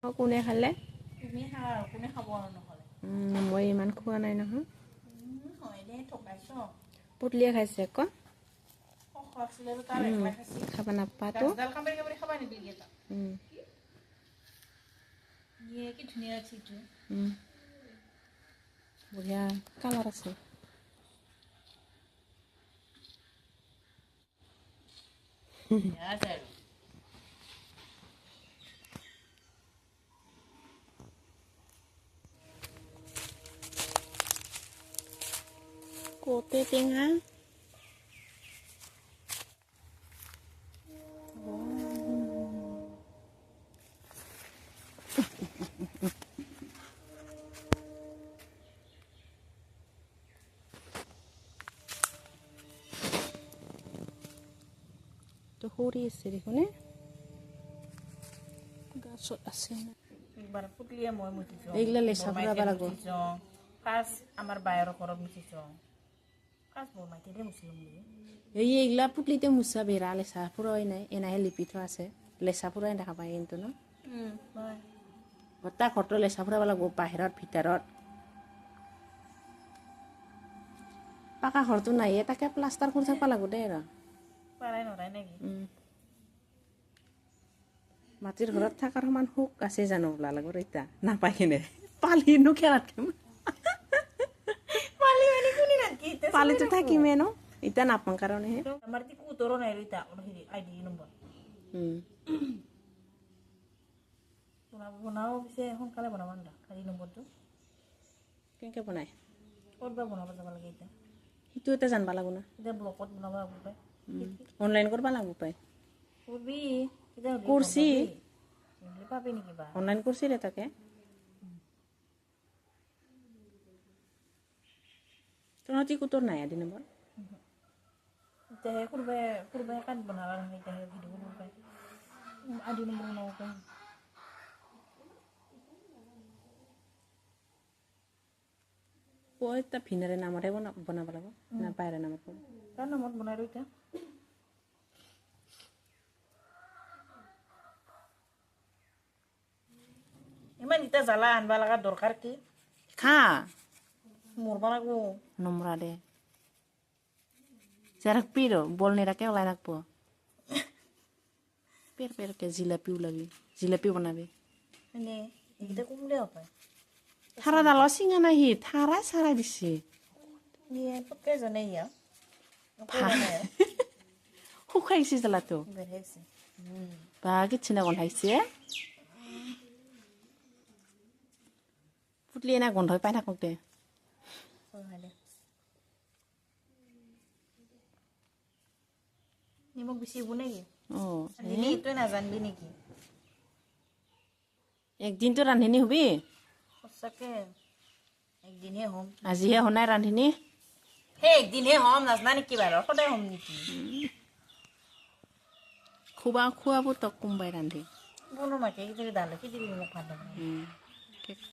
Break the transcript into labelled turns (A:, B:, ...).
A: কোনে খালে?
B: তুমি খা আৰু কোনে খাব আৰু নহ'লে।
A: মই ইমান খোৱা নাই নহয়।
B: হয় দে ঠকাইছ।
A: পুতলিয়ে খাইছে আকৌ।
B: খোৱাইছিলে তাৰ একলাই খাইছে।
A: খাব নাপাতো।
B: গাছডাল কামুৰি কামুৰি খাবা নিবি এটা। ইয়ে কি ধুনীয়া চিটো।
A: বঢ়িয়া কালাৰ আছে।
B: আছে আৰু।
A: Kote টেঙা তো সৰি আছে দেখোন গাছত আছে না
B: একবাৰ পুতলিয়ে মই মুচিছোঁ।
A: এইগিলা লেচা ফুৰাব লাগিব।
B: ফাৰ্ষ্ট আমাৰ বায়ৰ ঘৰত মুচিছোঁ। ফাৰ্ষ্ট বৰমাইটিতে মুচিলোঁ বুলি।
A: এইগিলা পুতলিতে মুচা বেৰা লেচা ফুৰাই নাই এনাহে লিপি থোৱা আছে লেচা ফুৰাই দেখা পায় কিন্তু ন গোটা ঘৰটো লেচা ফুৰাব লাগিব বাহিৰত ভিতৰত পাকা ঘৰটো নাইয়ে তাকে প্লাষ্টাৰ কৰি থাকিব লাগিব দে আৰু
B: পাৰাই নৰাই নেকি
A: মাটিৰ ঘৰত থকাৰ সমান সুখ আছে জানো ওলা লাগৰ এতিয়া নাপাই কিনে পালিনো খেলাত
B: পালি মানে কোনে নাকি
A: পালিতো থাকিমে ন এতিয়া নাপাওঁ কাৰণেহে
B: আমাৰ তি কুতৰো নাই ৰিতা হেৰি আইডি নম্বৰ বনাও পিছে সোনকালে বনাব না আইডি নম্বৰটো
A: কেনেকৈ বনাই
B: ক'ত বা বনাব যাব লাগে এতিয়া
A: সেইটো এটা জানিব লাগিব না
B: এতিয়া ব্লকত বনাব লাগিব পাই
A: অনলাইন কৰিব লাগিব পাই
B: কৰবি এতিয়া
A: কৰছি
B: পাবি নেকি বা
A: অনলাইন কৰিছিলে তাকে তহঁতি কুটোৰ নাই আদি নম্বৰ
B: এতিয়া কোনোবাই কাট বনাব নহয় এতিয়া ভিডিঅ' বনাব পাই আইডি নম্বৰ বনাব পাই
A: কৈ এটা ভিনাৰে নামতে বনাব লাগিব না বাইৰে নামত
B: তাৰ নামত বনাই দিওঁ এতিয়া ইমান এতিয়া জ্বালা আনবা লগা দৰকাৰ কি
A: খা
B: মৰব লাগব
A: নমৰা দে যাৰক পিৰ বল নেৰাকে ওলাই নাকব পেৰ পেৰকে জিলাপি ওলাবি জিলাপি বনাবি
B: এনে এইকেইটা কমলে পায়
A: থাৰা ডালৰ চিঙা নাই সি থাৰাই চাৰাই দিছে
B: নিয়ে পটকে জানে ইয়া
A: শুকাইছে জ্বালাটো
B: বেৰেছে
A: বা কিটচিনা গন্ধাইছে পুতলি এনে গন্ধই পাই থাকক দে
B: নিমখ বেছি হ'ব নেকি
A: অঁ
B: তই নাজানবি নেকি
A: একদিনতো ৰান্ধিনি হবি
B: সঁচাকে একদিনহে হ'ম
A: আজিহে শুনাই ৰান্ধিনি
B: সেই একদিনহে হ'ম নাজনা নেকি বাৰু সদায় হ'ম নেকি
A: খোৱাব তোক কোনোবাই ৰান্ধি
B: বনো মাকে দালে কি দিবি মোক ভাত